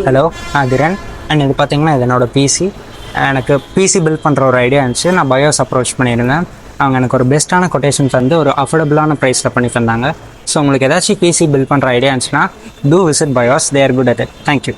Hello Thiran. And இது பார்த்தீங்கன்னா இது என்னோடய பிசி. எனக்கு பிசி பில்ட் பண்ணுற ஒரு ஐடியா இருந்துச்சு. நான் பயோஸ் அப்ரோச் பண்ணியிருந்தேன். அவங்க எனக்கு ஒரு பெஸ்ட்டான கொட்டேஷன்ஸ் வந்து ஒரு அஃபோர்டபுளான ப்ரைஸில் பண்ணி தந்தாங்க. ஸோ உங்களுக்கு ஏதாச்சும் பிசி பில்ட் பண்ணுற ஐடியா இருந்துச்சுன்னா to visit BIOS. They are good at it. Thank you.